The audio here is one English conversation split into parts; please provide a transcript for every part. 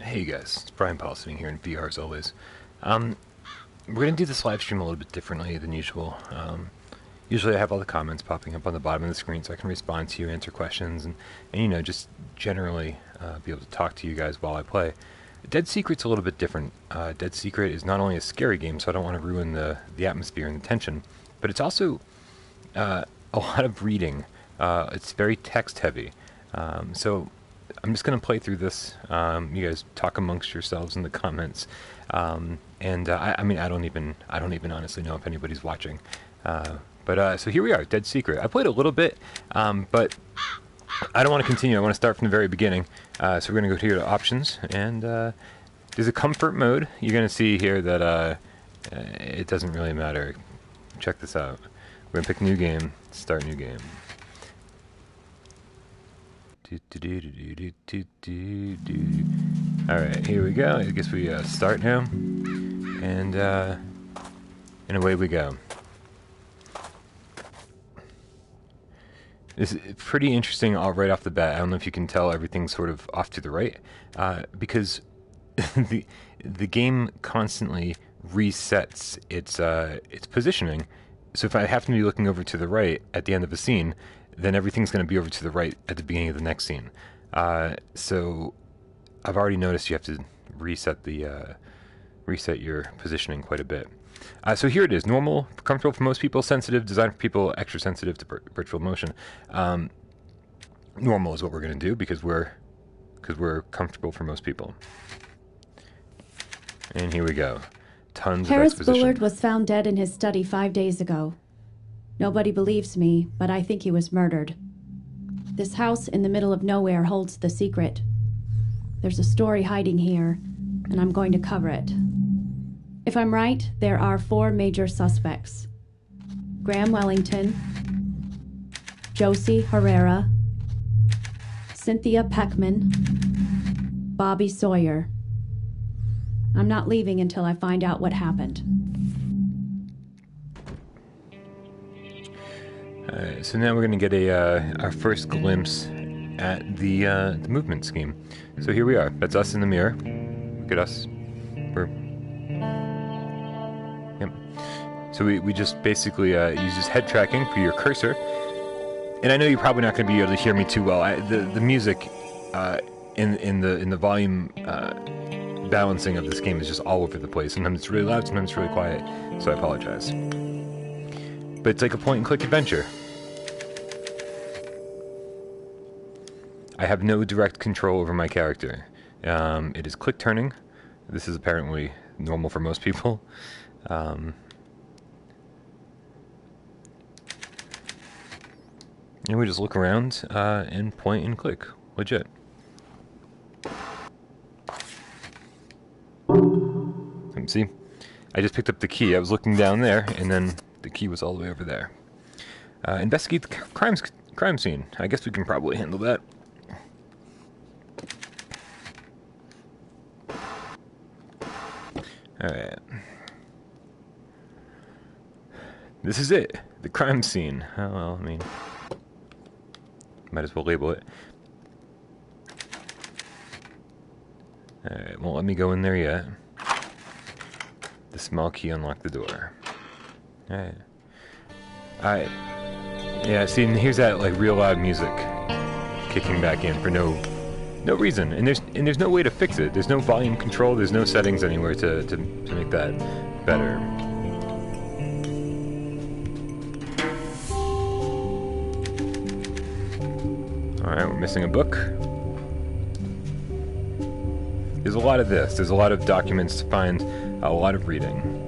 Hey guys, it's Brian Paul sitting here in VR as always. We're going to do this live stream a little bit differently than usual. Usually I have all the comments popping up on the bottom of the screen so I can respond to you, answer questions, and you know, just generally be able to talk to you guys while I play. Dead Secret's a little bit different. Dead Secret is not only a scary game, so I don't want to ruin the atmosphere and the tension, but it's also a lot of reading. It's very text heavy. So I'm just going to play through this. You guys talk amongst yourselves in the comments. I mean, I don't even honestly know if anybody's watching. So here we are, Dead Secret. I played a little bit, but I don't want to continue. I want to start from the very beginning. So we're going to go here to options, and there's a comfort mode. You're going to see here that it doesn't really matter. Check this out. We're going to pick new game, start new game. Alright, here we go. I guess we start now. And away we go. This is pretty interesting right off the bat. I don't know if you can tell everything's sort of off to the right. Because the game constantly resets its positioning. So if I happen to be looking over to the right at the end of a scene, then everything's going to be over to the right at the beginning of the next scene. So I've already noticed you have to reset your positioning quite a bit. So here it is: normal, comfortable for most people, sensitive, designed for people extra sensitive to virtual motion. Normal is what we're going to do because we're comfortable for most people. And here we go. Tons of exposition. Harris Bullard was found dead in his study 5 days ago. Nobody believes me, but I think he was murdered. This house in the middle of nowhere holds the secret. There's a story hiding here, and I'm going to cover it. If I'm right, there are 4 major suspects: Graham Wellington, Josie Herrera, Cynthia Peckman, Bobby Sawyer. I'm not leaving until I find out what happened. Alright, so now we're going to get our first glimpse at the movement scheme. So here we are. That's us in the mirror. Look at us. Yep. So we just basically use this head tracking for your cursor. And I know you're probably not going to be able to hear me too well. The music in the volume balancing of this game is just all over the place. Sometimes it's really loud, sometimes it's really quiet. So I apologize. But it's like a point-and-click adventure. I have no direct control over my character. It is click turning. This is apparently normal for most people. And we just look around and point and click. Legit. See? I just picked up the key. I was looking down there, and then the key was all the way over there. Investigate the crime scene. I guess we can probably handle that. Alright. This is it. The crime scene. Oh, well, I mean, might as well label it. Alright, won't let me go in there yet. The small key unlocked the door. Alright. Yeah, see, and here's that, like, real loud music kicking back in for no reason. And there's no way to fix it. There's no volume control, there's no settings anywhere to make that better. Alright, we're missing a book. There's a lot of this. There's a lot of documents to find, a lot of reading.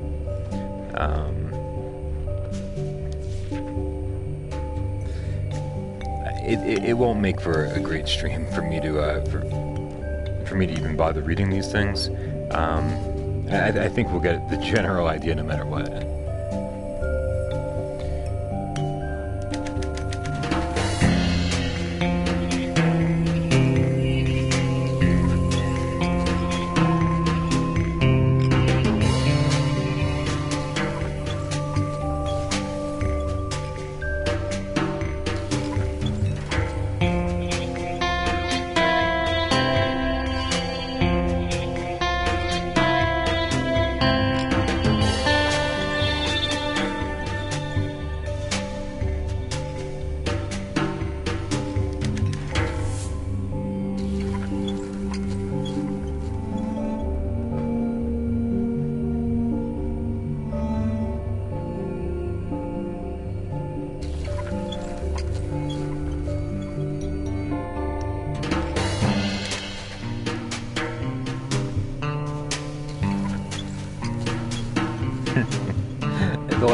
It won't make for a great stream for me to for me to even bother reading these things. I think we'll get the general idea no matter what.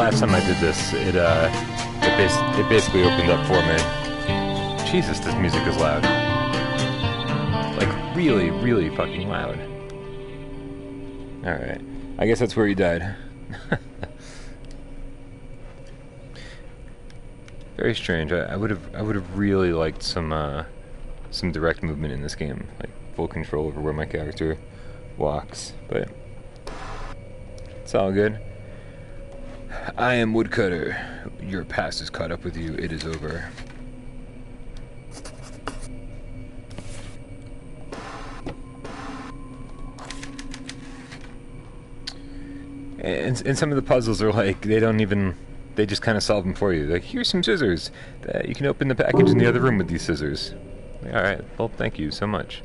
last time I did this, it basically opened up for me. Jesus, this music is loud. Like, really, really fucking loud. Alright. I guess that's where he died. Very strange. I would have really liked some direct movement in this game, like full control over where my character walks, but it's all good. I am Woodcutter. Your past is caught up with you. It is over. And some of the puzzles are like, they just kind of solve them for you. Like, here's some scissors. You can open the package in the other room with these scissors. Like, alright, well, thank you so much.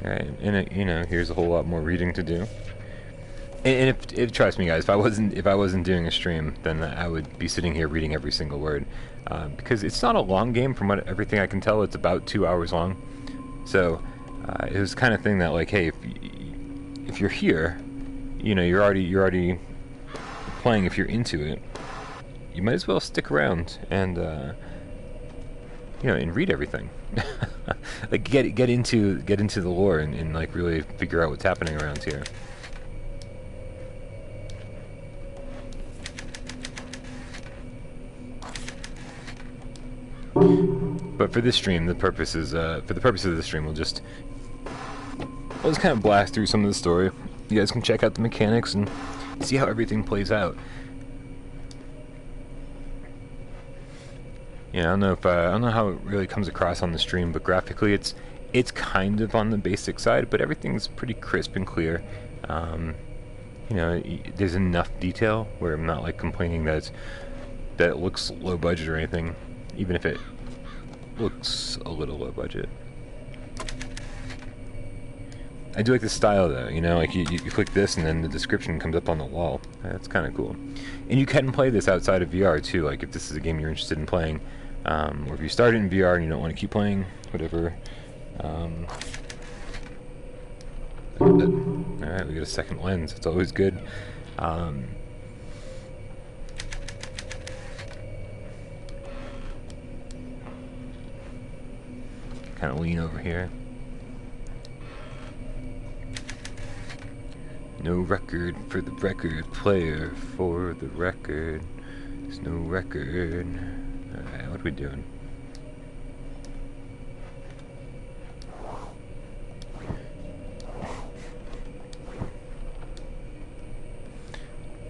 Alright, and you know, here's a whole lot more reading to do. And if trust me, guys, if I wasn't doing a stream, then I would be sitting here reading every single word, because it's not a long game. From everything I can tell, it's about 2 hours long. So it was the kind of thing that, like, hey, if you're here, you know, you're already playing. If you're into it, you might as well stick around and you know, and read everything. Like, get into the lore and like really figure out what's happening around here. But for this stream, for the purposes of the stream, we'll just kind of blast through some of the story. You guys can check out the mechanics and see how everything plays out. Yeah, I don't know how it really comes across on the stream, but graphically it's kind of on the basic side, but everything's pretty crisp and clear. You know, there's enough detail where I'm not like complaining that it looks low budget or anything, even if it looks a little low budget. I do like the style though, you know, like you click this and then the description comes up on the wall. That's kind of cool. And you can play this outside of VR too, like if this is a game you're interested in playing, or if you started in VR and you don't want to keep playing, whatever. Alright, we get a second lens, it's always good. Kind of lean over here. No record for the record player, for the record. There's no record. Alright, what are we doing?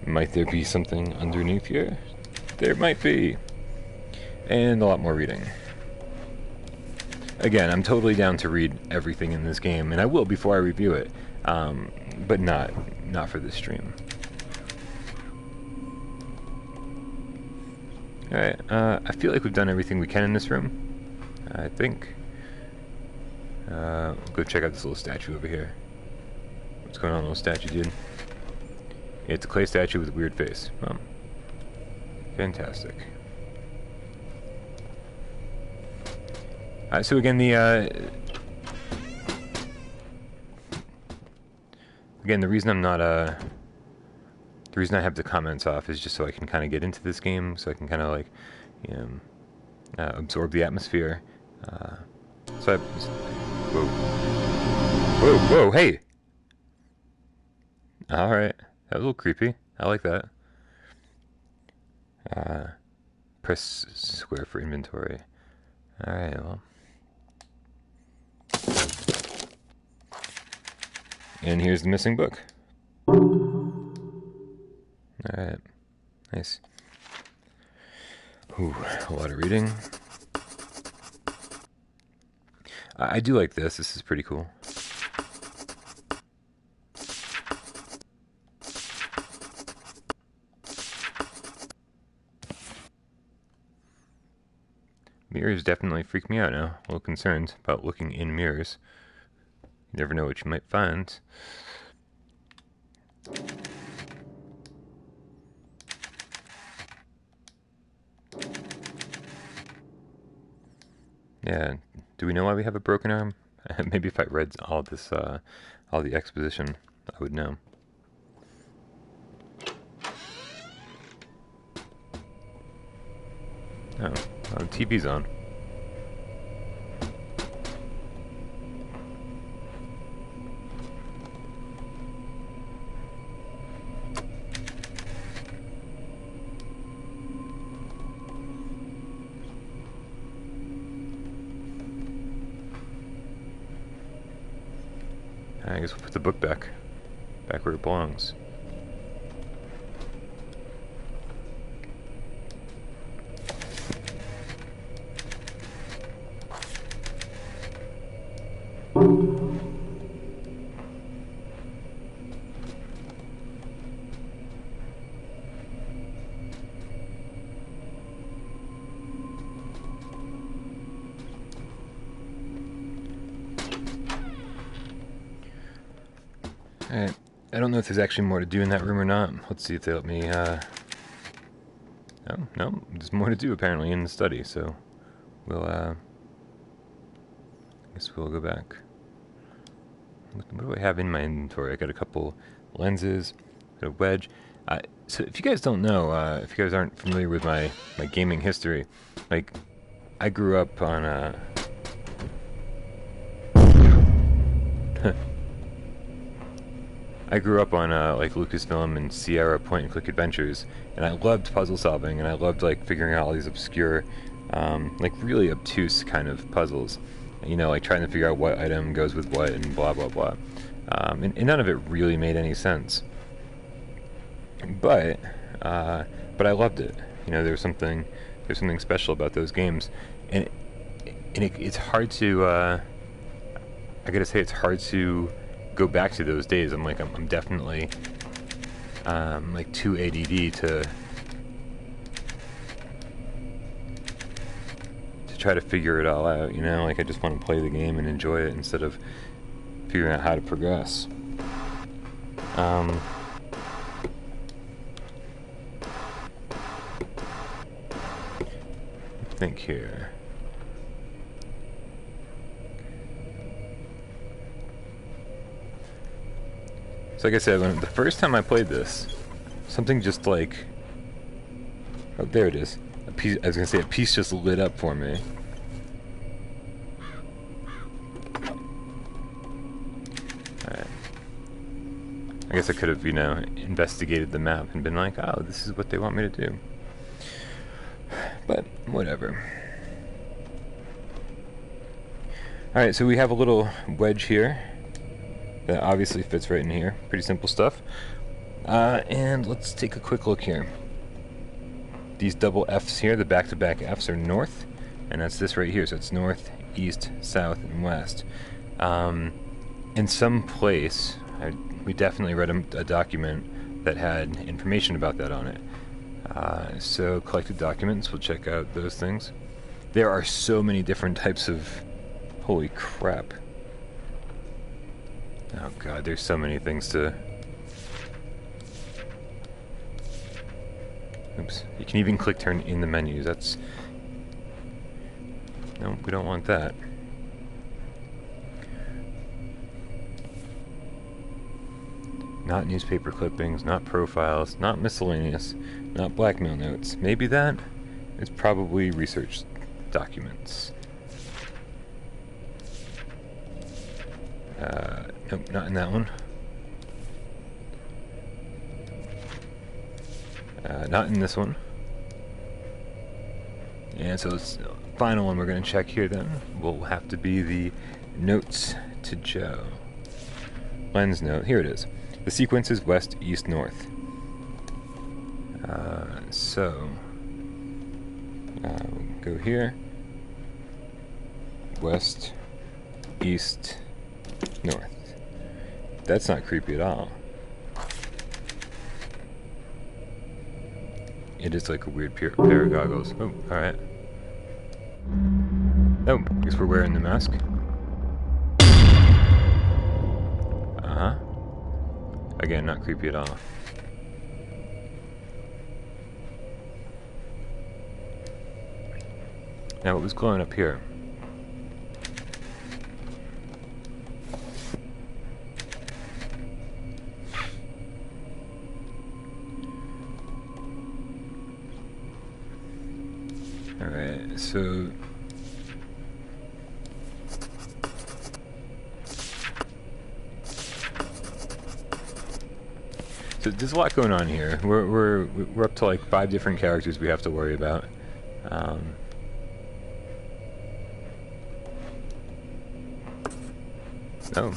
Might there be something underneath here? There might be. And a lot more reading. Again, I'm totally down to read everything in this game, and I will before I review it. But not for this stream. Alright, I feel like we've done everything we can in this room. I think. Go check out this little statue over here. What's going on, little statue, dude? It's a clay statue with a weird face. Oh. Fantastic. Alright, so again, the reason I'm not, the reason I have the comments off is just so I can kind of get into this game, so I can kind of, like, you know, absorb the atmosphere. Whoa, hey! Alright, that was a little creepy. I like that. Press square for inventory. Alright, well. And here's the missing book. Alright. Nice. Ooh, a lot of reading. I do like this. This is pretty cool. Mirrors definitely freak me out now. A little concerned about looking in mirrors. You never know what you might find. Yeah, do we know why we have a broken arm? Maybe if I read all this, all the exposition, I would know. Oh, the TV's on. I guess we'll put the book back where it belongs. Alright, I don't know if there's actually more to do in that room or not. Let's see if they let me, no, there's more to do apparently in the study, so we'll, I guess we'll go back. What do I have in my inventory? I got a couple lenses, got a wedge. So if you guys don't know, if you guys aren't familiar with my gaming history, like, I grew up on, like Lucasfilm and Sierra point-and-click adventures, and I loved puzzle solving, and I loved like figuring out all these obscure, like really obtuse kind of puzzles. You know, like trying to figure out what item goes with what and blah blah blah. And none of it really made any sense. But I loved it. You know, there's something special about those games, and it's hard to. I gotta say, it's hard to go back to those days. I'm definitely like too ADD to try to figure it all out, you know? Like, I just want to play the game and enjoy it instead of figuring out how to progress. Think here. So like I said, the first time I played this, something just like, oh, there it is. A piece, I was gonna say, a piece just lit up for me. Alright. I guess I could have, you know, investigated the map and been like, oh, this is what they want me to do. But, whatever. Alright, so we have a little wedge here that obviously fits right in here. Pretty simple stuff. And let's take a quick look here. These double F's here, the back-to-back F's, are north, and that's this right here. So it's north, east, south, and west. In some place, we definitely read a document that had information about that on it. So collected documents, we'll check out those things. There are so many different types of... Holy crap. Oh god, there's so many things to... Oops. You can even click turn in the menus. That's... No, we don't want that. Not newspaper clippings, not profiles, not miscellaneous, not blackmail notes. Maybe that is probably research documents. Nope, not in that one. Not in this one. And so the final one we're going to check here then will have to be the notes to Joe. Lens note, here it is. The sequence is west, east, north. We'll go here. West, east, north. That's not creepy at all. It is like a weird pair of goggles. Oh, alright. Oh, I guess we're wearing the mask. Uh-huh. Again, not creepy at all. Now, what was glowing up here? Alright, so... So there's a lot going on here. We're up to like 5 different characters we have to worry about. Oh.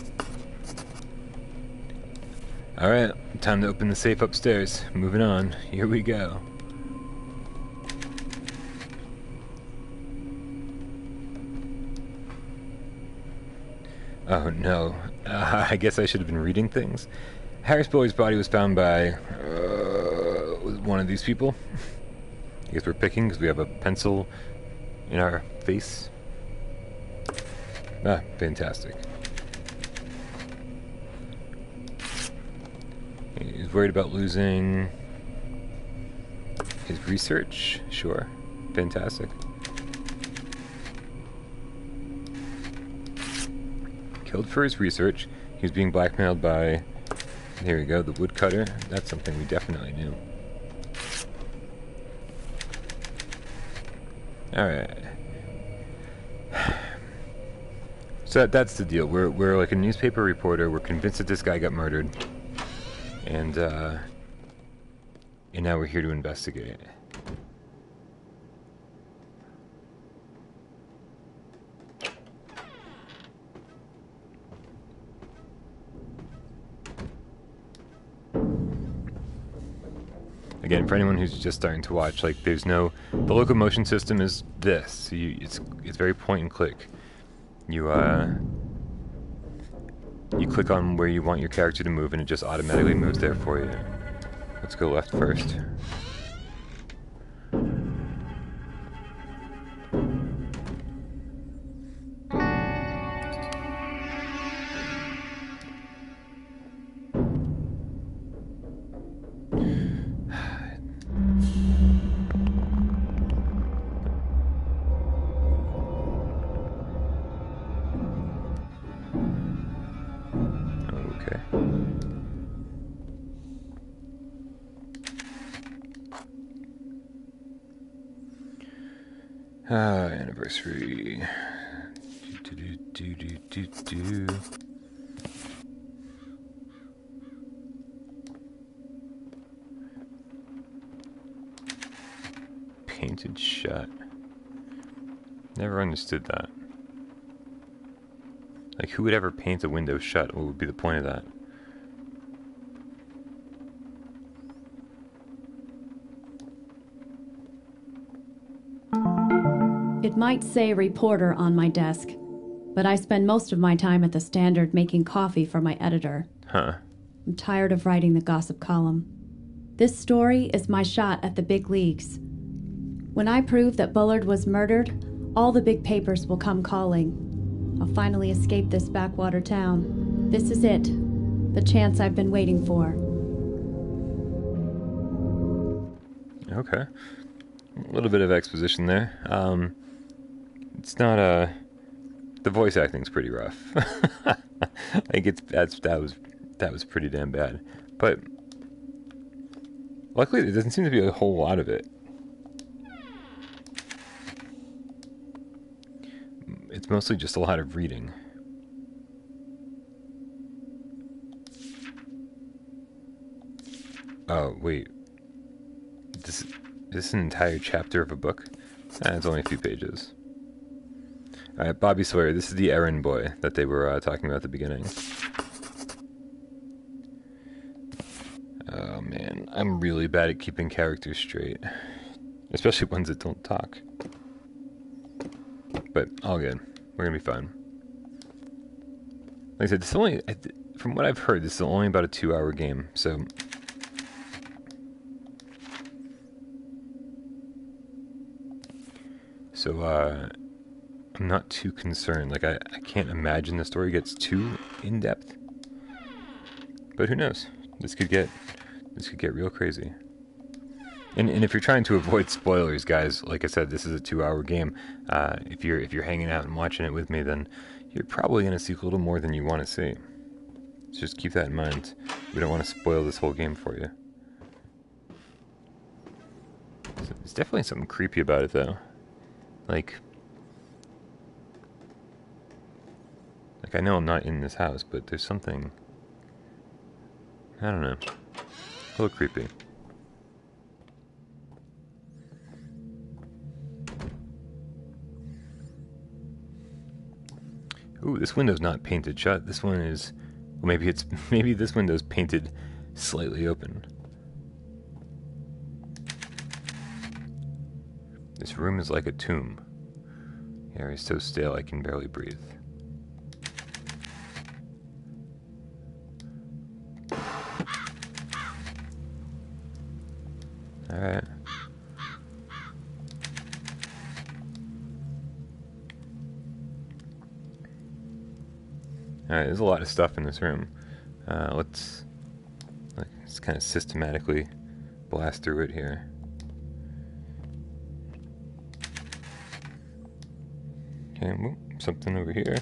Alright, time to open the safe upstairs. Moving on. Here we go. Oh no. I guess I should have been reading things. Harris Boy's body was found by one of these people. I guess we're picking because we have a pencil in our face. Ah, fantastic. He's worried about losing his research. Sure. Fantastic. Killed for his research. He was being blackmailed by... Here we go, the woodcutter. That's something we definitely knew. Alright. So that's the deal. We're like a newspaper reporter. We're convinced that this guy got murdered. And now we're here to investigate. Again, for anyone who's just starting to watch, like there's no, the locomotion system is this. So it's very point and click. You click on where you want your character to move, and it just automatically moves there for you. Let's go left first. Anniversary. Painted shut. Never understood that. Like, who would ever paint a window shut? What would be the point of that? It might say reporter on my desk, but I spend most of my time at the Standard making coffee for my editor. Huh. I'm tired of writing the gossip column. This story is my shot at the big leagues. When I prove that Bullard was murdered, all the big papers will come calling. I'll finally escape this backwater town. This is it. The chance I've been waiting for. Okay. A little bit of exposition there. It's not the voice acting's pretty rough. I think that was pretty damn bad. But luckily there doesn't seem to be a whole lot of it. It's mostly just a lot of reading. Oh, wait. This is an entire chapter of a book? It's only a few pages. Alright, Bobby Sawyer. This is the errand boy that they were talking about at the beginning. Oh man, I'm really bad at keeping characters straight. Especially ones that don't talk. But all good. We're gonna be fine. Like I said, this only, from what I've heard, this is only about a 2-hour game, so... I'm not too concerned. Like, I can't imagine the story gets too in-depth. But who knows? This could get real crazy. And if you're trying to avoid spoilers, guys, like I said, this is a 2-hour game. If you're hanging out and watching it with me, then you're probably going to see a little more than you want to see. So just keep that in mind. We don't want to spoil this whole game for you. There's definitely something creepy about it, though. Like I know I'm not in this house, but there's something, I don't know, a little creepy. Ooh, this window's not painted shut. This one is, well, maybe this window's painted slightly open. This room is like a tomb. The air is so stale I can barely breathe. Alright. Alright, there's a lot of stuff in this room. Let's kind of systematically blast through it here. Okay, something over here.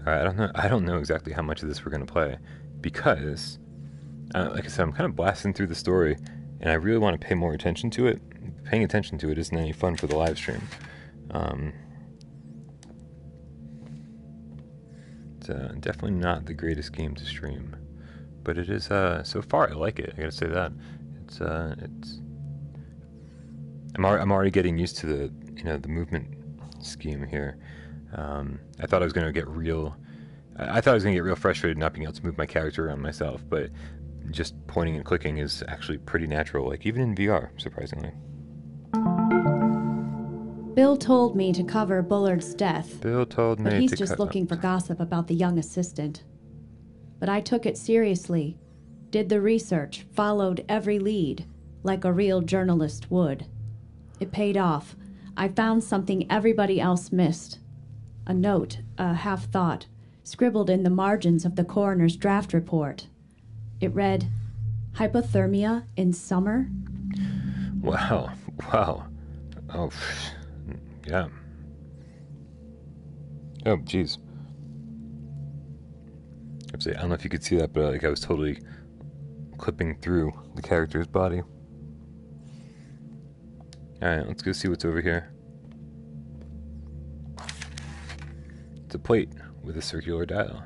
Alright, I don't know exactly how much of this we're gonna play, because like I said, I'm kind of blasting through the story, and I really want to pay more attention to it. Paying attention to it isn't any fun for the live stream. It's definitely not the greatest game to stream, but it is. So far, I like it. I gotta say that. It's. I'm already getting used to the movement scheme here. I thought I was gonna get real. I thought I was gonna get real frustrated not being able to move my character around myself, but just pointing and clicking is actually pretty natural, like even in VR, surprisingly. Bill told me to cover Bullard's death. Bill told me but he's just looking for gossip about the young assistant. But I took it seriously, did the research, followed every lead, like a real journalist would. It paid off. I found something everybody else missed. A note, a half-thought, scribbled in the margins of the coroner's draft report. It read, "Hypothermia in summer?" Wow. Oh, yeah. Oh, jeez. I don't know if you could see that, but I was totally clipping through the character's body. Alright, let's go see what's over here. It's a plate with a circular dial.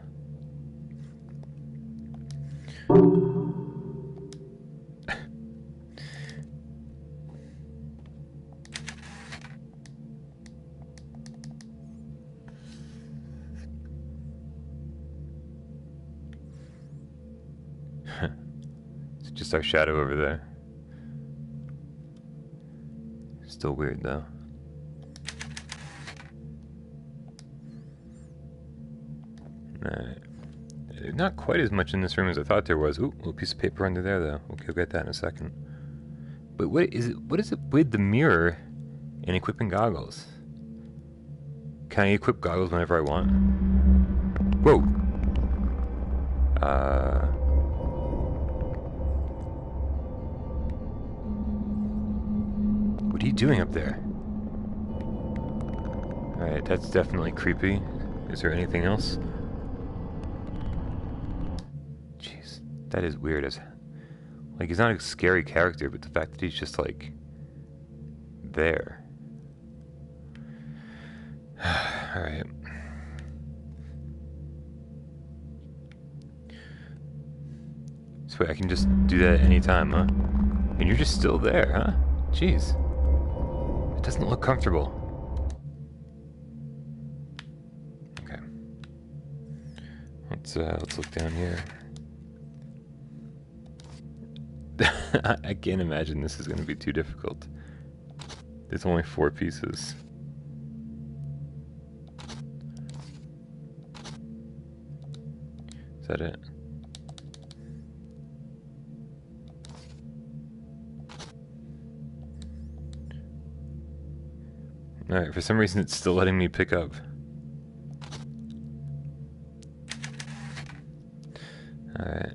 It's just our shadow over there. Still weird though. Alright. Not quite as much in this room as I thought there was. Ooh, a little piece of paper under there though. Okay, we'll get that in a second. But what is it with the mirror and equipping goggles? Can I equip goggles whenever I want? Whoa! What are you doing up there? Alright, that's definitely creepy. Is there anything else? Jeez, that is weird as... Like, he's not a scary character, but the fact that he's just, like... there. Alright. So wait, I can just do that at any time, huh? And you're just still there, huh? Jeez. It doesn't look comfortable. Okay. Let's look down here. I can't imagine this is going to be too difficult. There's only 4 pieces. Is that it? Alright, for some reason it's still letting me pick up. Alright.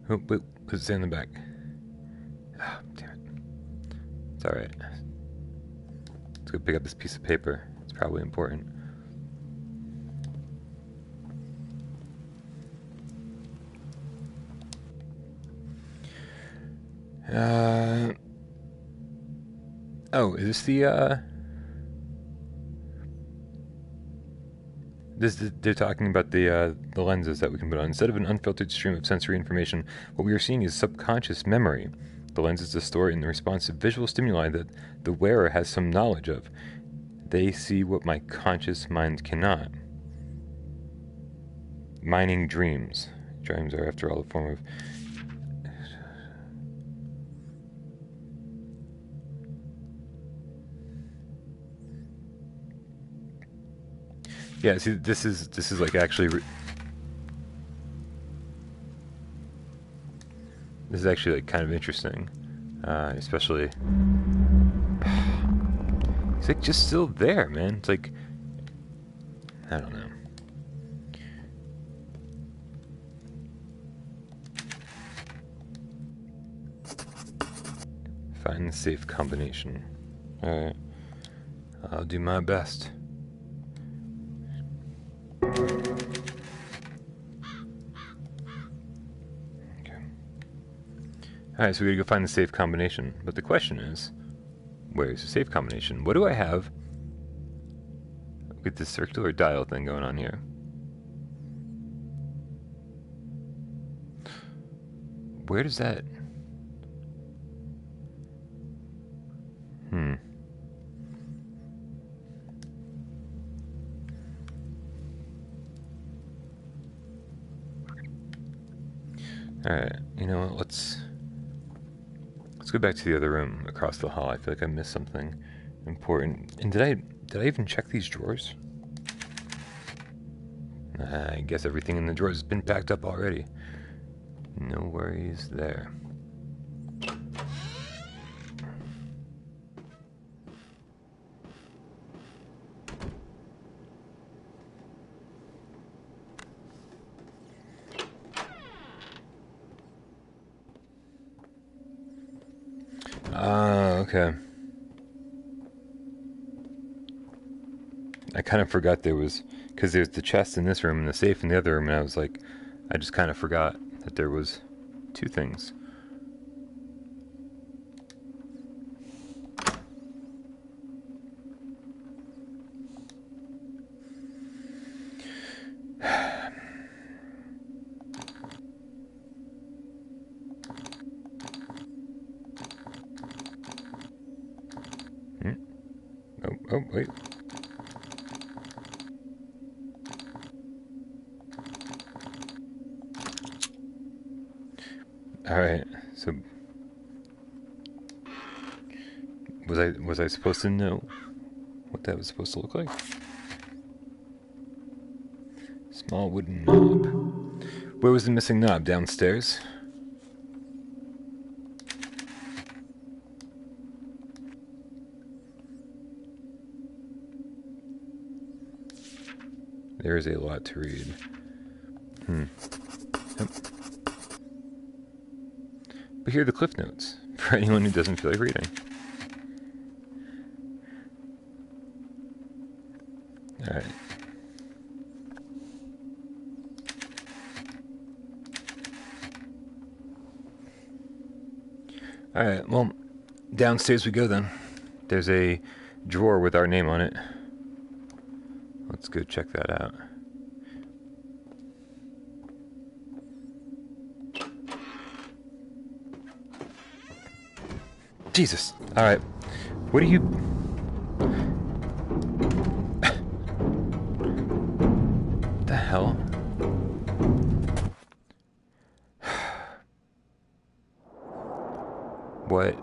Oh, wait, let's stay in the back. Ah, damn it. It's alright. Let's go pick up this piece of paper. It's probably important. Oh, is this the, they're talking about the lenses that we can put on. Instead of an unfiltered stream of sensory information, what we are seeing is subconscious memory. The lenses distort in the response to visual stimuli that the wearer has some knowledge of. They see what my conscious mind cannot. Mining dreams. Dreams are, after all, a form of... Yeah, see, this is like actually... This is actually like kind of interesting, especially... It's like just still there, man. It's like... I don't know. Find the safe combination. Alright. I'll do my best. Alright, so we gotta go find the safe combination. But the question is, where's the safe combination? What do I have with this circular dial thing going on here? Where does that... Alright, you know what, let's go back to the other room across the hall. I feel like I missed something important. And did I even check these drawers? I guess everything in the drawers has been packed up already. No worries there. Okay. I kind of forgot there was, because there's the chest in this room and the safe in the other room, and I was like, I just kind of forgot that there was two things. Oh, wait. Alright, so... Was I supposed to know what that was supposed to look like? Small wooden knob. Where was the missing knob? Downstairs? There is a lot to read. Yep. But here are the cliff notes for anyone who doesn't feel like reading. Alright. Alright, well, downstairs we go then. There's a drawer with our name on it. Let's go check that out. Jesus. Alright. What are you... the hell? What?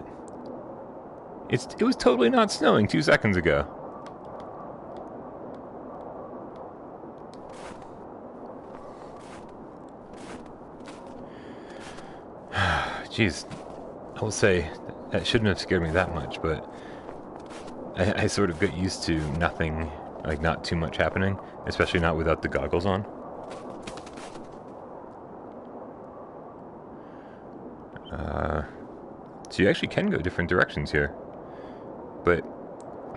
It was totally not snowing 2 seconds ago. Jeez, I will say, that shouldn't have scared me that much, but I sort of got used to nothing, like not too much happening, especially not without the goggles on. So you actually can go different directions here, but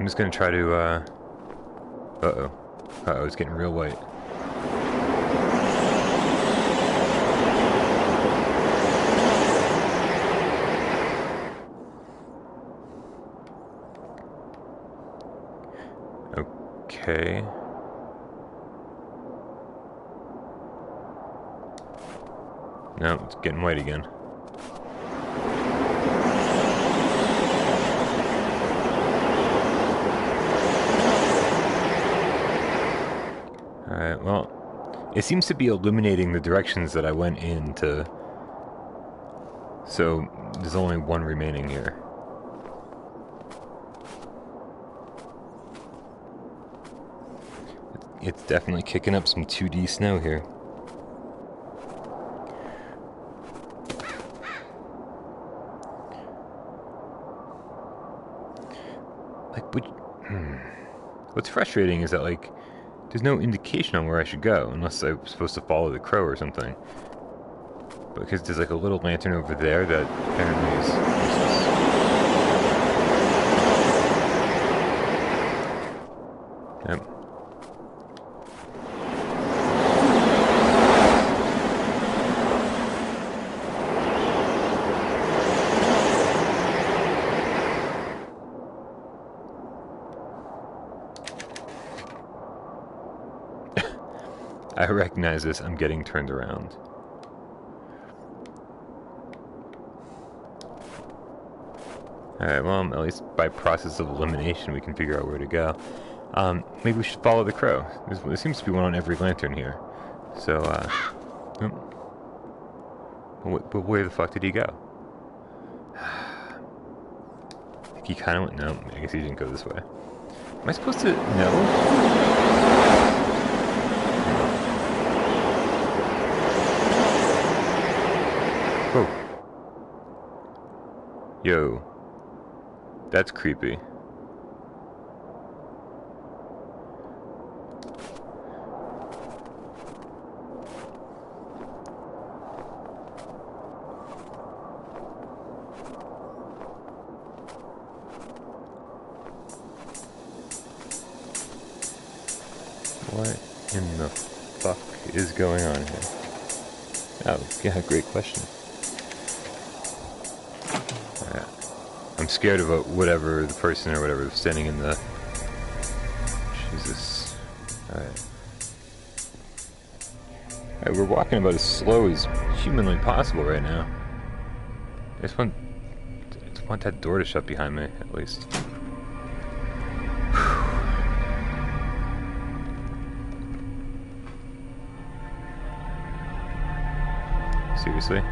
I'm just gonna try to, uh-oh. Uh-oh, it's getting real white. Okay. No, it's getting white again. Alright, well, it seems to be illuminating the directions that I went into. So, there's only one remaining here. It's definitely kicking up some 2D snow here. Like, what's frustrating is that, like, there's no indication on where I should go, unless I'm supposed to follow the crow or something. Because there's, like, a little lantern over there that apparently is useless. Yep. I recognize this. I'm getting turned around. Alright, well, at least by process of elimination we can figure out where to go. Maybe we should follow the crow. There seems to be one on every lantern here. So, but where the fuck did he go? I think he kind of went... No, I guess he didn't go this way. Am I supposed to... No? Oh. Yo. That's creepy. What in the fuck is going on here? Oh, yeah, great question. I'm scared of whatever the person or whatever is standing in the... Jesus. Alright. Alright, we're walking about as slow as humanly possible right now. I just want that door to shut behind me, at least. Seriously?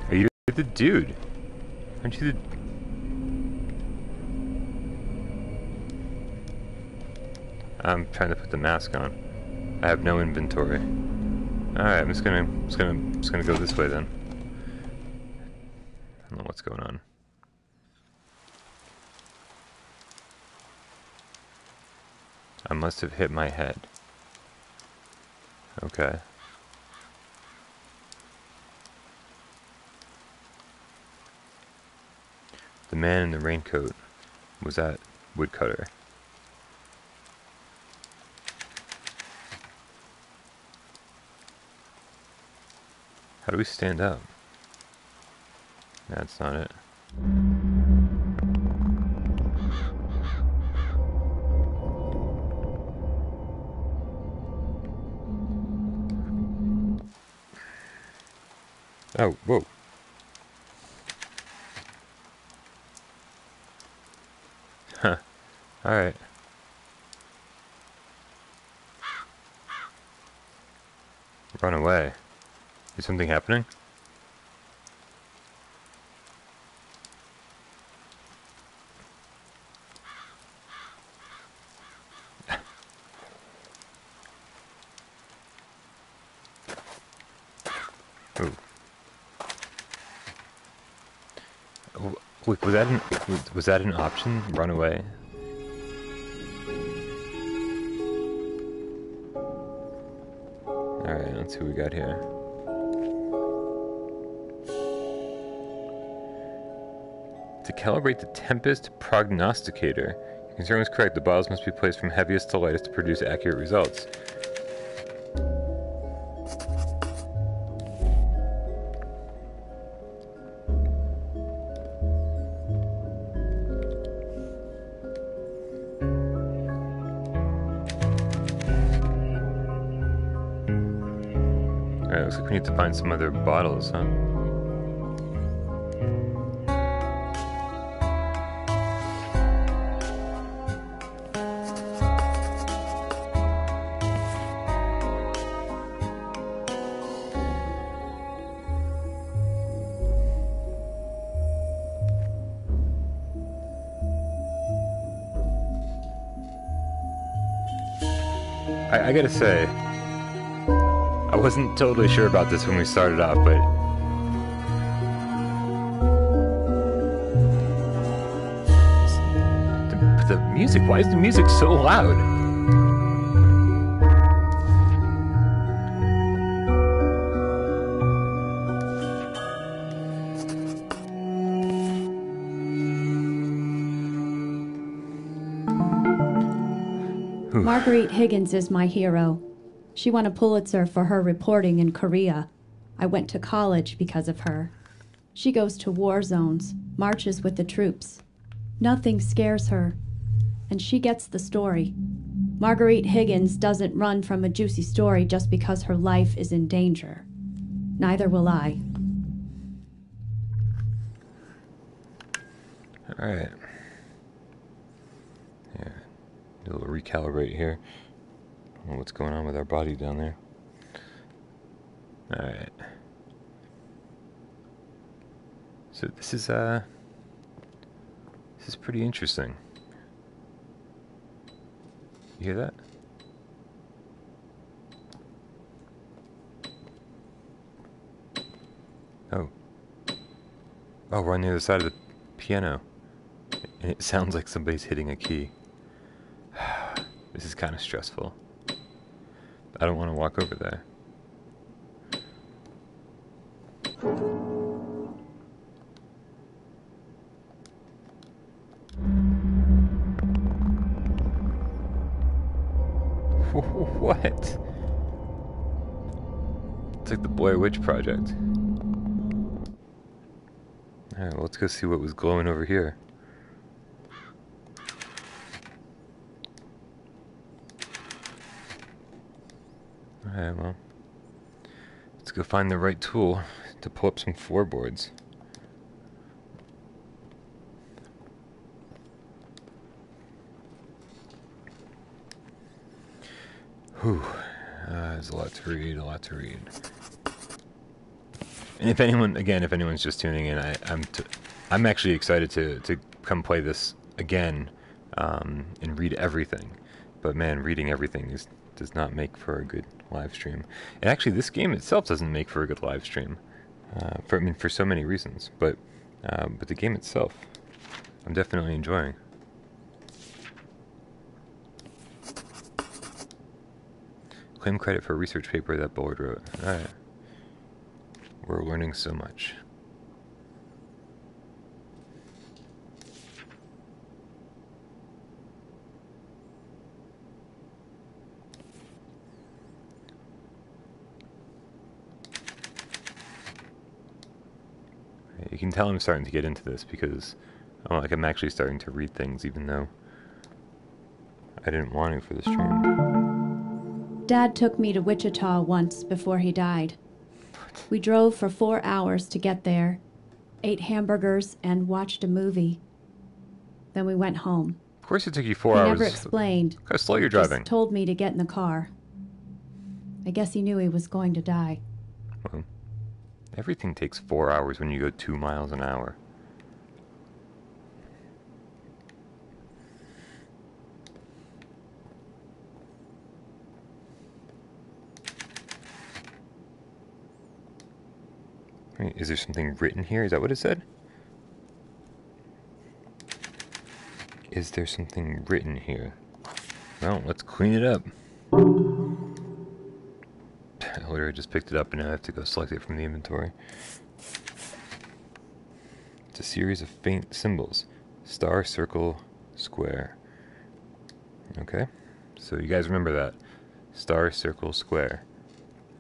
Are you the dude? Aren't you the... I'm trying to put the mask on. I have no inventory. Alright, I'm just gonna go this way then. I don't know what's going on. I must have hit my head. Okay. The man in the raincoat was that woodcutter. How do we stand up? That's not it. Oh, whoa. Huh. Alright. Run away. Is something happening? Ooh. Oh, wait, was that an option? Run away? Alright, let's see what we got here. To calibrate the Tempest Prognosticator, Your concern was correct. The bottles must be placed from heaviest to lightest to produce accurate results. Alright, looks like we need to find some other bottles, huh? I gotta say, I wasn't totally sure about this when we started off, but the music, why is the music so loud? Marguerite Higgins is my hero. She won a Pulitzer for her reporting in Korea. I went to college because of her. She goes to war zones, marches with the troops. Nothing scares her, and she gets the story. Marguerite Higgins doesn't run from a juicy story just because her life is in danger. Neither will I. All right. Yeah. Do a little recalibrate here. I don't know what's going on with our body down there. All right. So this is pretty interesting. You hear that? Oh. Oh, we're on the other side of the piano. And it sounds like somebody's hitting a key. This is kind of stressful. I don't want to walk over there. What? It's like the Blair Witch Project. Alright, well, let's go see what was glowing over here. Alright, well, let's go find the right tool to pull up some floorboards. Whew, there's a lot to read, a lot to read. And if anyone, again, if anyone's just tuning in, I'm actually excited to come play this again and read everything. But man, reading everything does not make for a good live stream. And actually, this game itself doesn't make for a good live stream. For so many reasons. But the game itself, I'm definitely enjoying. Claim credit for a research paper that Bullard wrote. Alright. We're learning so much. You can tell I'm starting to get into this because I'm actually starting to read things even though I didn't want to for the stream. Dad took me to Wichita once before he died. We drove for 4 hours to get there, ate hamburgers, and watched a movie. Then we went home. Of course it took you 4 hours. He never explained. Look how slow you're driving. Just told me to get in the car. I guess he knew he was going to die. Well, everything takes 4 hours when you go 2 miles an hour. Wait, is there something written here? Is that what it said? Is there something written here? Well, let's clean it up. I literally just picked it up and now I have to go select it from the inventory. It's a series of faint symbols. Star, circle, square. Okay, so you guys remember that. Star, circle, square.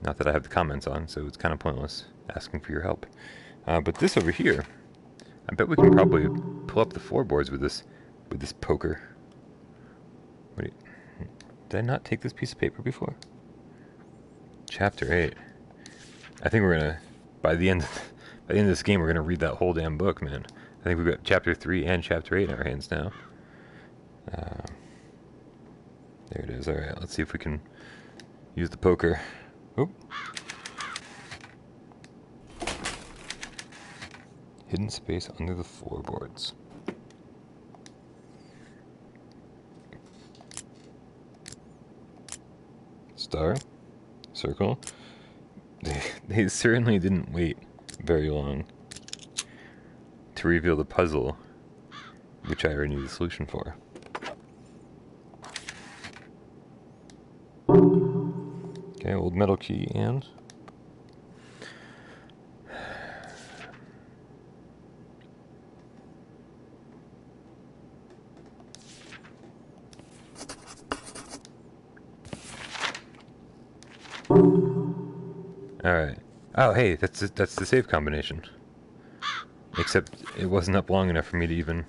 Not that I have the comments on, so it's kind of pointless asking for your help. But this over here, I bet we can probably pull up the floorboards with this poker. Wait, did I not take this piece of paper before? Chapter 8. I think we're gonna, by the end of this game, we're gonna read that whole damn book, man. I think we've got chapter 3 and chapter 8 in our hands now. There it is. All right, let's see if we can use the poker. Oop. Hidden space under the floorboards. Star, circle. They certainly didn't wait very long to reveal the puzzle, which I already knew the solution for. Okay, old metal key and... Alright. Oh, hey, that's the save combination. Except it wasn't up long enough for me to even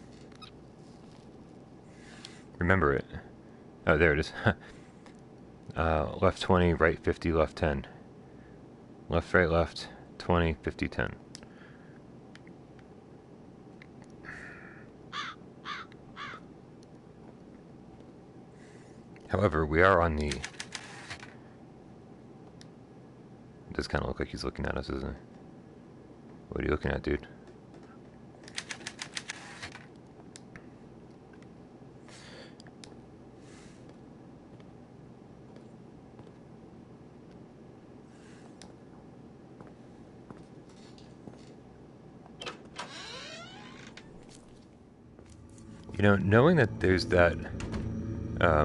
remember it. Oh, there it is. Left 20, right 50, left 10. Left, right, left, 20, 50, 10. However, we are on the... It does kind of look like he's looking at us, doesn't it? What are you looking at, dude? You know, knowing that there's that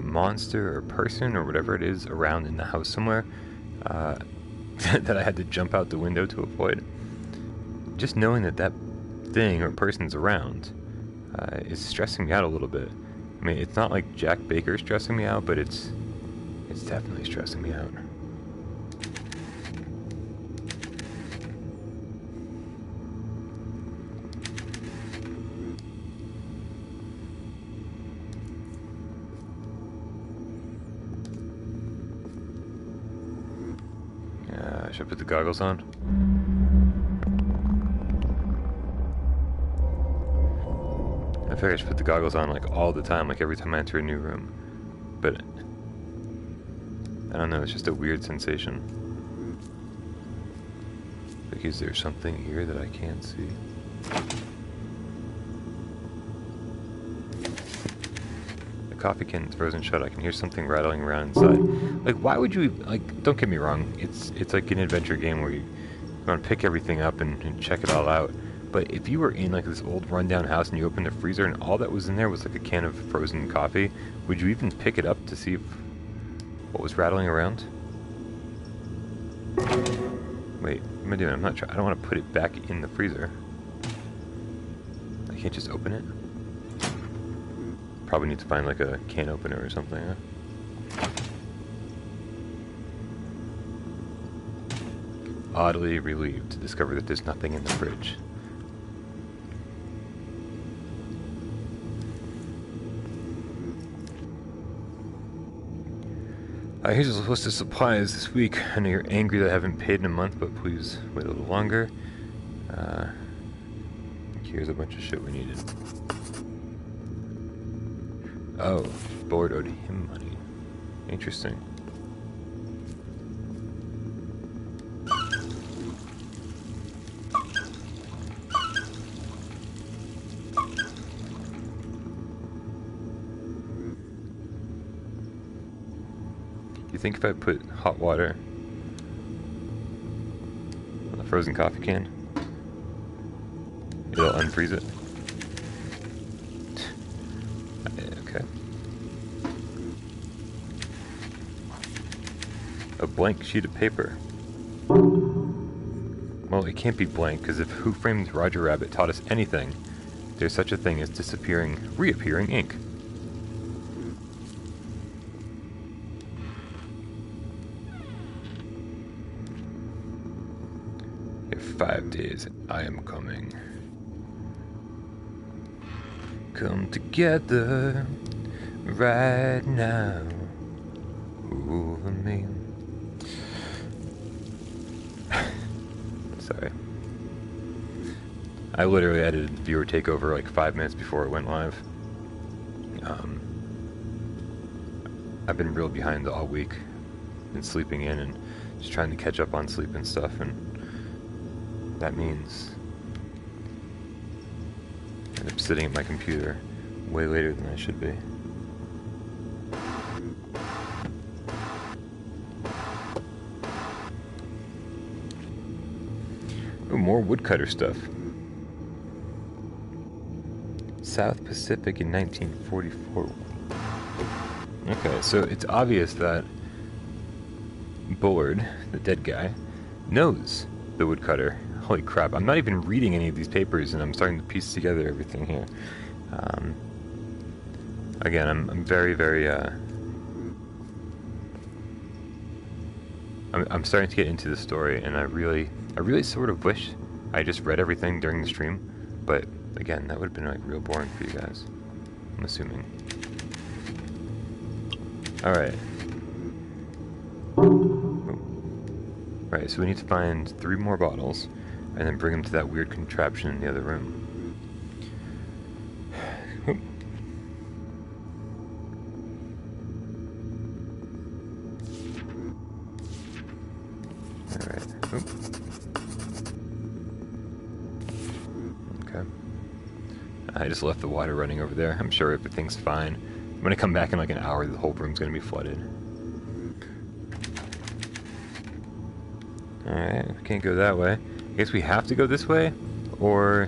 monster or person or whatever it is around in the house somewhere that I had to jump out the window to avoid, just knowing that that thing or person's around is stressing me out a little bit. I mean, it's not like Jack Baker's stressing me out, but it's definitely stressing me out. Should I put the goggles on? I figure I should put the goggles on like all the time, like every time I enter a new room. But I don't know, it's just a weird sensation. Like, is there something here that I can't see? The coffee can's frozen shut. I can hear something rattling around inside. Like, why would you, like, don't get me wrong, it's like an adventure game where you want to pick everything up and check it all out. But if you were in like this old rundown house and you opened the freezer and all that was in there was like a can of frozen coffee, would you even pick it up to see what was rattling around? Wait, what am I doing? I'm not trying. I don't want to put it back in the freezer. I can't just open it. Probably need to find like a can opener or something. Huh? Oddly relieved to discover that there's nothing in the fridge. Here's a list of supplies this week. I know you're angry that I haven't paid in a month, but please wait a little longer. Here's a bunch of shit we needed. Oh, Board owed him money. Interesting. You think if I put hot water on the frozen coffee can, it'll unfreeze it? Okay. A blank sheet of paper. Well, it can't be blank, because if Who Framed Roger Rabbit taught us anything, there's such a thing as reappearing ink. 5 days, I am coming. Come together right now over me. Sorry. I literally edited viewer takeover like 5 minutes before it went live. I've been real behind all week. Been sleeping in and just trying to catch up on sleep and stuff, and that means I end up sitting at my computer way later than I should be. Oh, more woodcutter stuff. South Pacific in 1944. Okay, so it's obvious that Bullard, the dead guy, knows the woodcutter. Holy crap, I'm not even reading any of these papers and I'm starting to piece together everything here. Again, I'm very, very, I'm starting to get into the story, and I really sort of wish I just read everything during the stream, but again, that would have been like real boring for you guys, I'm assuming. Alright. Right, so we need to find 3 more bottles, and then bring them to that weird contraption in the other room. Alright. Okay. I just left the water running over there. I'm sure everything's fine. I'm gonna come back in like an hour, the whole room's gonna be flooded. Alright, we can't go that way. I guess we have to go this way, or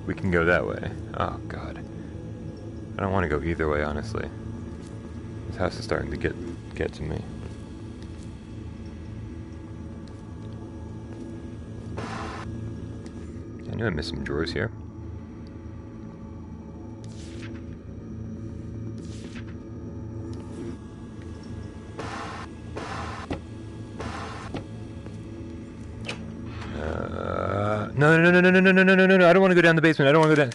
we can go that way. Oh god. I don't want to go either way, honestly. This house is starting to get to me. I knew I missed some drawers here. No, I don't want to go down the basement. I don't want to go down.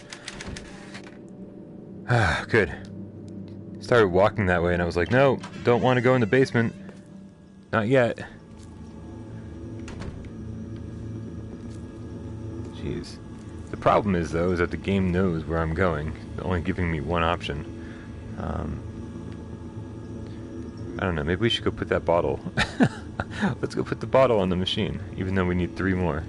Ah, good. Started walking that way and I was like, no, don't want to go in the basement. Not yet. Jeez. The problem is, though, is that the game knows where I'm going, only giving me one option. I don't know, maybe we should go put that bottle. Let's go put the bottle on the machine, even though we need 3 more.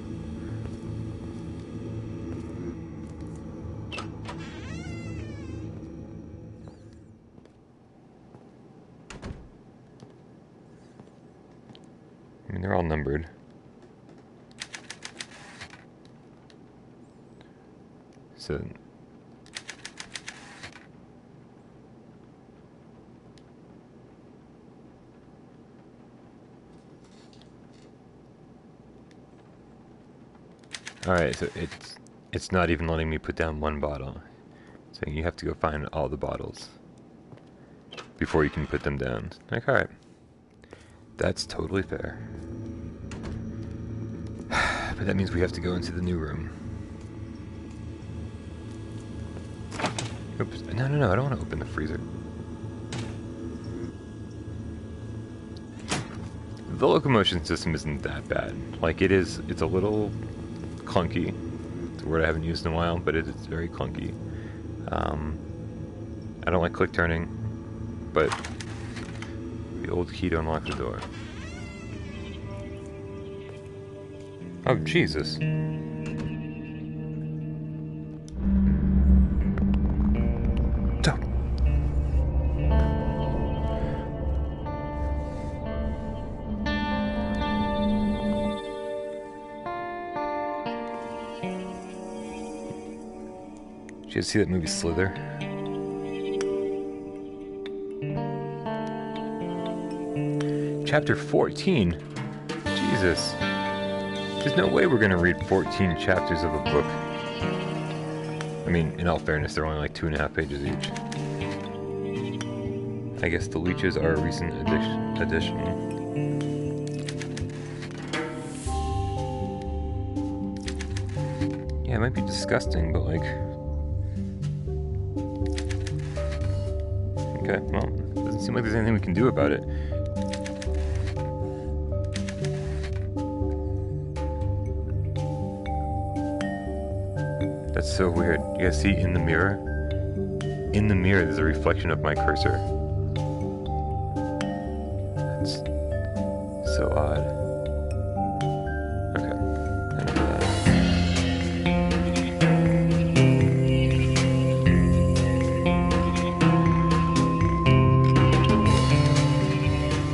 I mean, they're all numbered. So... Alright, so it's not even letting me put down 1 bottle. So you have to go find all the bottles before you can put them down. Like, alright. That's totally fair. But that means we have to go into the new room. Oops. No, I don't want to open the freezer. The locomotion system isn't that bad. Like, it's a little clunky. It's a word I haven't used in a while, but it is very clunky. I don't like click turning, but the old key to unlock the door. Oh, Jesus. Stop. Did you guys see that movie Slither? Chapter 14? Jesus. There's no way we're gonna read 14 chapters of a book. I mean, in all fairness, they're only like 2.5 pages each. I guess the leeches are a recent addition. it might be disgusting, but like... Okay, well, doesn't seem like there's anything we can do about it. That's so weird. You guys see in the mirror? In the mirror, there's a reflection of my cursor. That's so odd. Okay.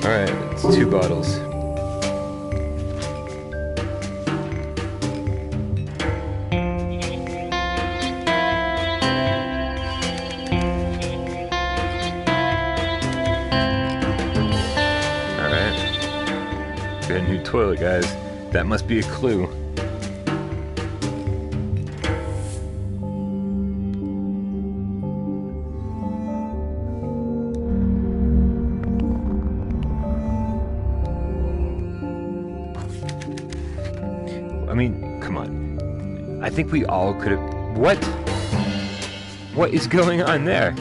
Alright, it's 2 bottles. A new toilet, guys. That must be a clue. I mean, come on. I think we all could have... What? What is going on there?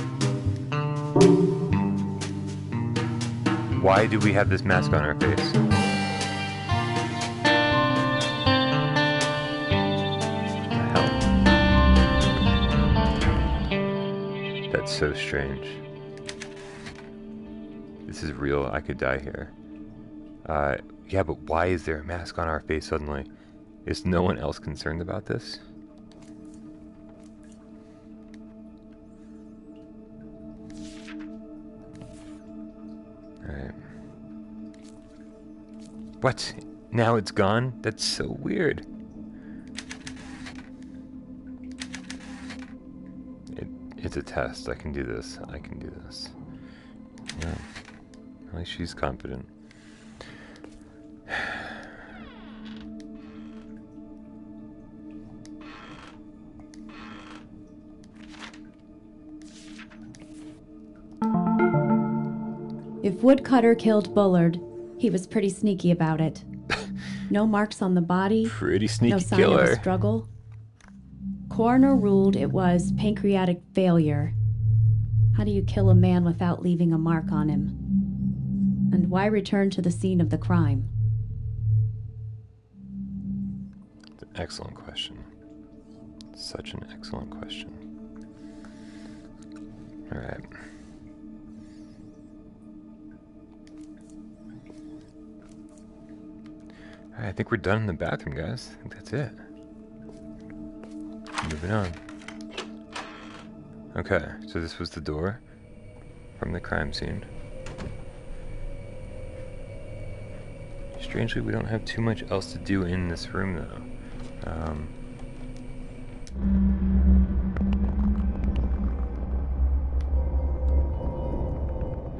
Why do we have this mask on our face? That's so strange. This is real. I could die here. Yeah, but why is there a mask on our face suddenly? Is no one else concerned about this? Alright. What? Now it's gone? That's so weird. It's a test. I can do this. I can do this. Yeah. At least she's confident. If Woodcutter killed Bullard, he was pretty sneaky about it. No marks on the body. Pretty sneaky no sign killer. of a struggle. Coroner ruled it was pancreatic failure. How do you kill a man without leaving a mark on him? And why return to the scene of the crime? It's an excellent question. Such an excellent question. Alright. Alright, I think we're done in the bathroom, guys. I think that's it. Moving on. Okay, so this was the door from the crime scene. Strangely, we don't have too much else to do in this room, though.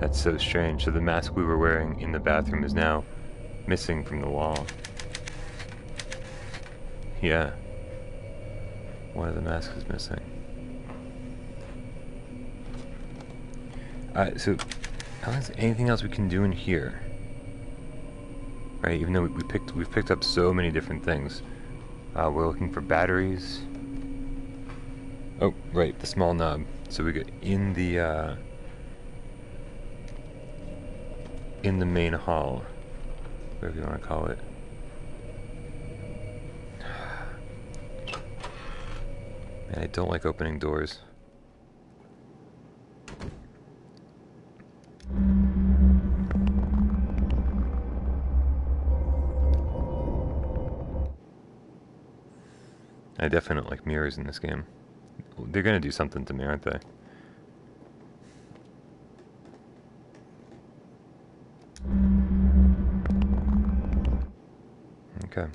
That's so strange. So the mask we were wearing in the bathroom is now missing from the wall. Yeah. One of the masks is missing. So, I don't think there's anything else we can do in here. Right, even though we've picked up so many different things. We're looking for batteries. Oh, right, the small knob. So we got in the main hall, whatever you want to call it. Man, I don't like opening doors. I definitely don't like mirrors in this game. They're gonna do something to me, aren't they? Okay.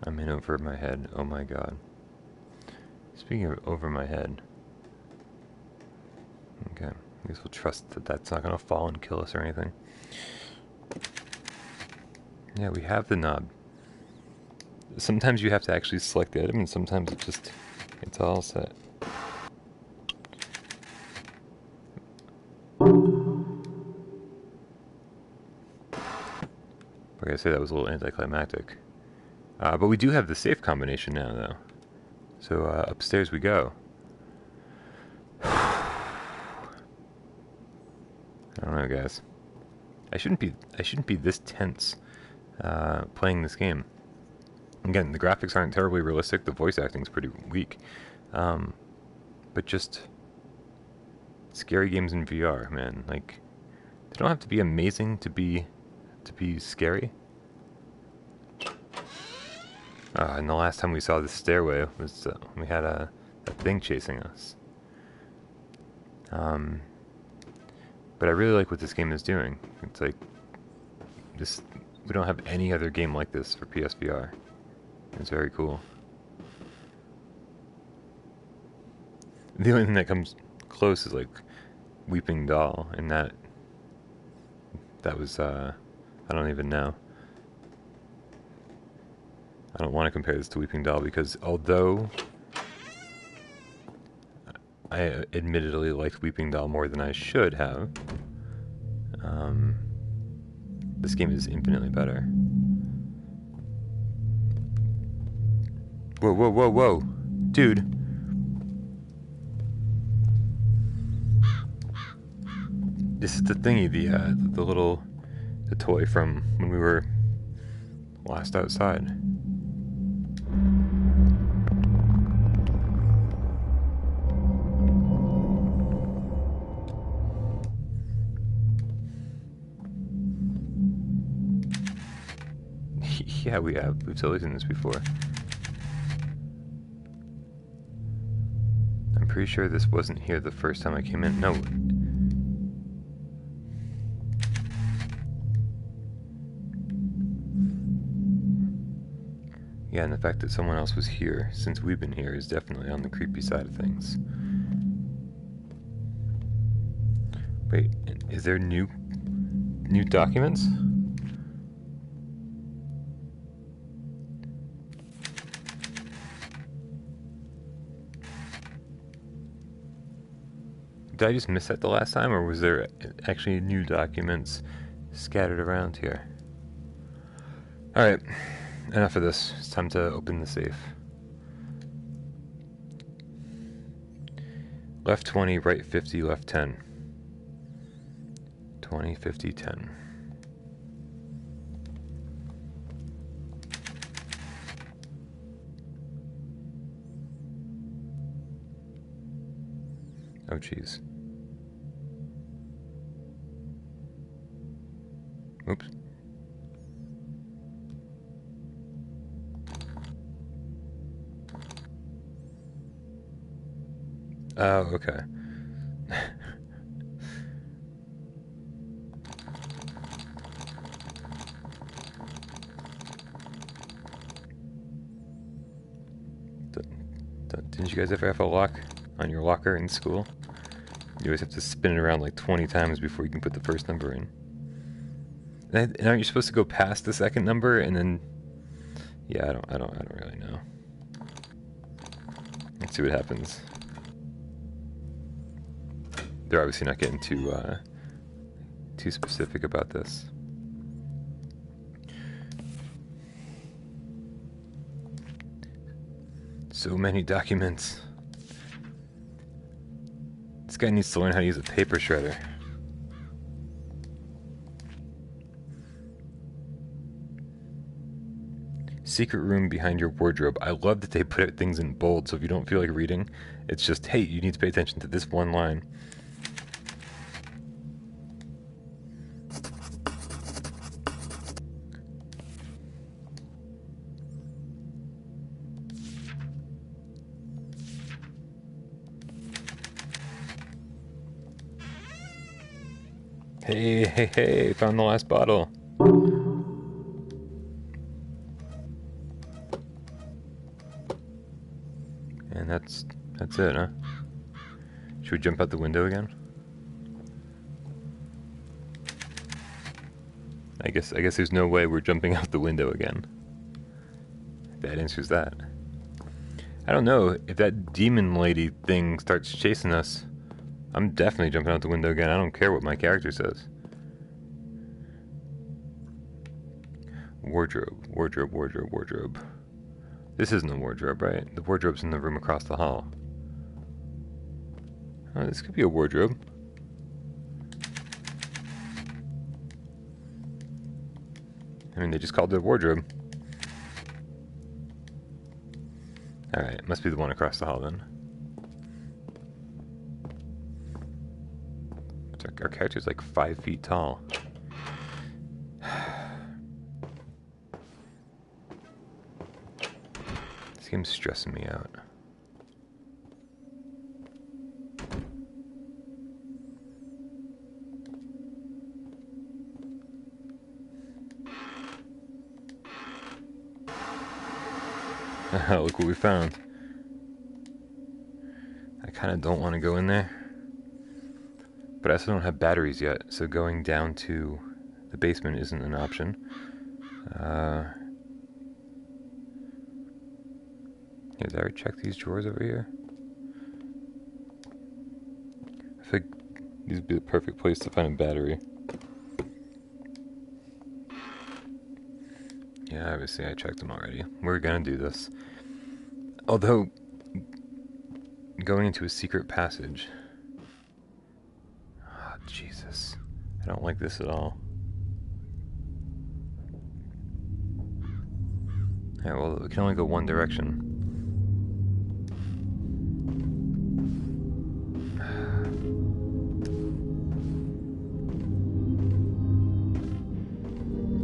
I'm in over my head. Oh my god. Speaking of over my head. Okay. I guess we'll trust that that's not gonna fall and kill us or anything. Yeah, we have the knob. Sometimes you have to actually select the item, and sometimes it's all set. Like I said, that was a little anticlimactic. But we do have the safe combination now, though. So upstairs we go. I don't know, guys. I shouldn't be this tense playing this game. Again, the graphics aren't terribly realistic. The voice acting's pretty weak. But just scary games in VR, man. Like, they don't have to be amazing to be scary. And the last time we saw the stairway was we had a thing chasing us. But I really like what this game is doing. It's like this. We don't have any other game like this for PSVR. It's very cool. The only thing that comes close is like Weeping Doll, and that was I don't even know. I don't want to compare this to Weeping Doll because although I admittedly liked Weeping Doll more than I should have, this game is infinitely better. Whoa, whoa, whoa, whoa! Dude! This is the thingy, the toy from when we were last outside. Yeah, we have. We've totally seen this before. I'm pretty sure this wasn't here the first time I came in. No. Yeah, and the fact that someone else was here since we've been here is definitely on the creepy side of things. Wait, is there new documents? Did I just miss that the last time, or was there actually new documents scattered around here? Alright, enough of this. It's time to open the safe. Left 20, right 50, left 10. 20, 50, 10. Oh, jeez. Oops. Oh, okay. Didn't you guys ever have a lock on your locker in school? You always have to spin it around like 20 times before you can put the first number in. And aren't you supposed to go past the second number and then? Yeah, I don't really know. Let's see what happens. They're obviously not getting too specific about this. So many documents. This guy needs to learn how to use a paper shredder. Secret room behind your wardrobe. I love that they put things in bold, so if you don't feel like reading, it's just, hey, you need to pay attention to this one line. Hey, hey, hey, found the last bottle. And that's it, huh? Should we jump out the window again? I guess there's no way we're jumping out the window again. That answers that. I don't know, if that demon lady thing starts chasing us, I'm definitely jumping out the window again. I don't care what my character says. Wardrobe, wardrobe, wardrobe, wardrobe. This isn't a wardrobe, right? The wardrobe's in the room across the hall. Oh, this could be a wardrobe. I mean, they just called it a wardrobe. Alright, must be the one across the hall then. Our character's like 5 feet tall. This game's stressing me out. Look what we found. I kind of don't want to go in there. But I also don't have batteries yet, so going down to the basement isn't an option. Did I already check these drawers over here? I think these would be the perfect place to find a battery. Yeah, obviously I checked them already. We're gonna do this. Although, going into a secret passage... Oh, Jesus. I don't like this at all. Yeah, well, we can only go one direction.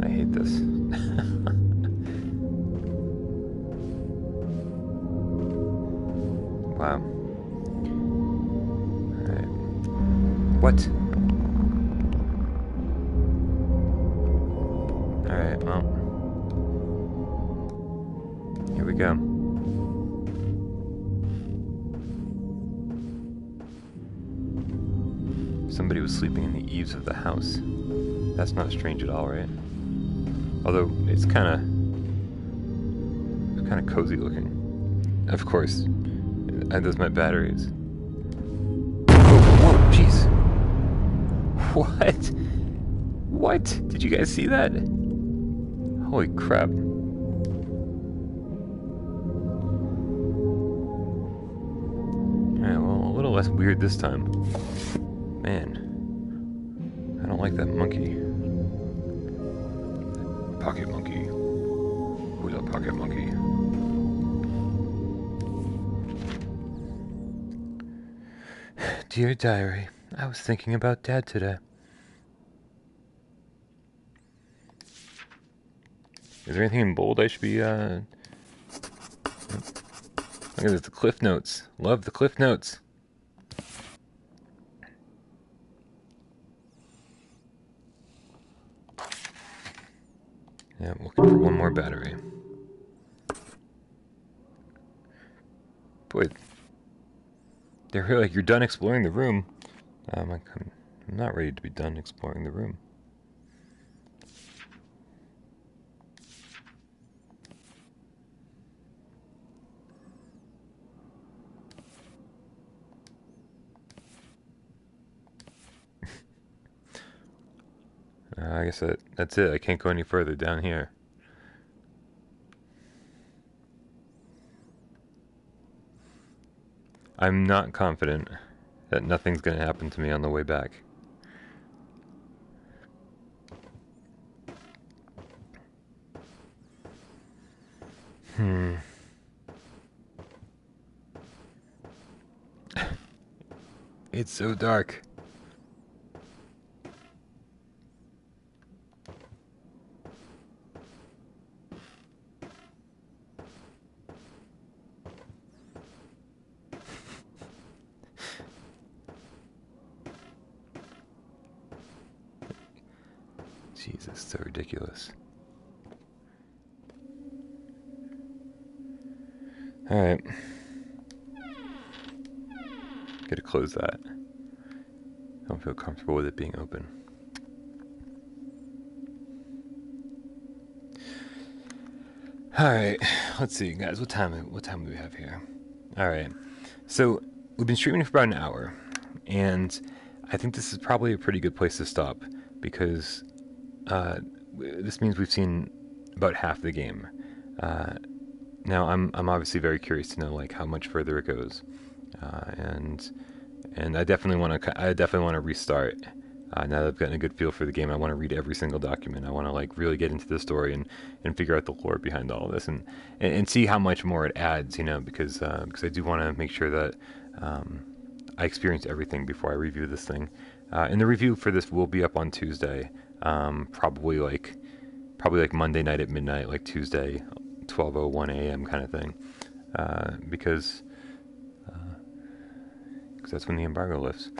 I hate this. Wow. Alright. What? Alright, well. Here we go. Somebody was sleeping in the eaves of the house. That's not strange at all, right? Although, it's kinda cozy looking. Of course. And those my batteries. Whoa, jeez. What? What? Did you guys see that? Holy crap. Alright, well, a little less weird this time. Man. I don't like that monkey. Pocket monkey. Who's a pocket monkey? Dear diary, I was thinking about Dad today. Is there anything in bold I should be, Look at this, the Cliff Notes. Love the Cliff Notes. Yeah, looking for one more battery. Boy, they're really like, you're done exploring the room. I'm not ready to be done exploring the room. I guess that's it. I can't go any further down here. I'm not confident that nothing's going to happen to me on the way back. It's so dark. Jesus, so ridiculous. Alright. Gotta close that. I don't feel comfortable with it being open. Alright, let's see, guys. What time do we have here? Alright. So, we've been streaming for about an hour, and I think this is probably a pretty good place to stop, because this means we've seen about half the game. Now I'm obviously very curious to know like how much further it goes, and I definitely want to restart. Now that I've gotten a good feel for the game, I want to read every single document. I want to like really get into the story and figure out the lore behind all of this, and see how much more it adds. Because I do want to make sure that I experience everything before I review this thing. And the review for this will be up on Tuesday, probably like Monday night at midnight, like Tuesday, 12:01 a.m. kind of thing, because that's when the embargo lifts.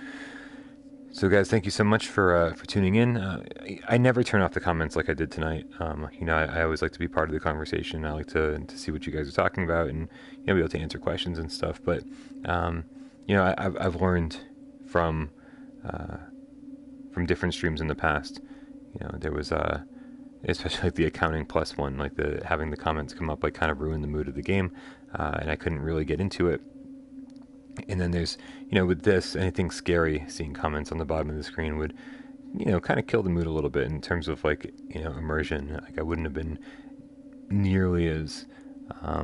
So, guys, thank you so much for tuning in. I never turn off the comments like I did tonight. I always like to be part of the conversation. I like to see what you guys are talking about and be able to answer questions and stuff. But I've learned from different streams in the past. There was especially like the accounting plus one, like having the comments come up like kind of ruined the mood of the game, and I couldn't really get into it. And then there's, with this, anything scary, seeing comments on the bottom of the screen would, kind of kill the mood a little bit in terms of like, immersion. Like I wouldn't have been nearly as, I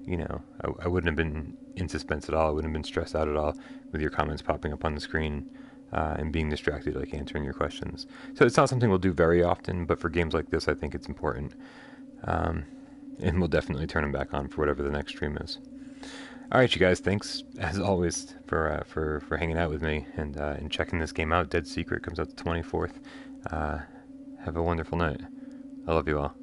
wouldn't have been in suspense at all. I wouldn't have been stressed out at all with your comments popping up on the screen and being distracted, like answering your questions. So it's not something we'll do very often, but for games like this, I think it's important. And we'll definitely turn them back on for whatever the next stream is. All right, you guys. Thanks as always for hanging out with me and checking this game out. Dead Secret comes out the 24th. Have a wonderful night. I love you all.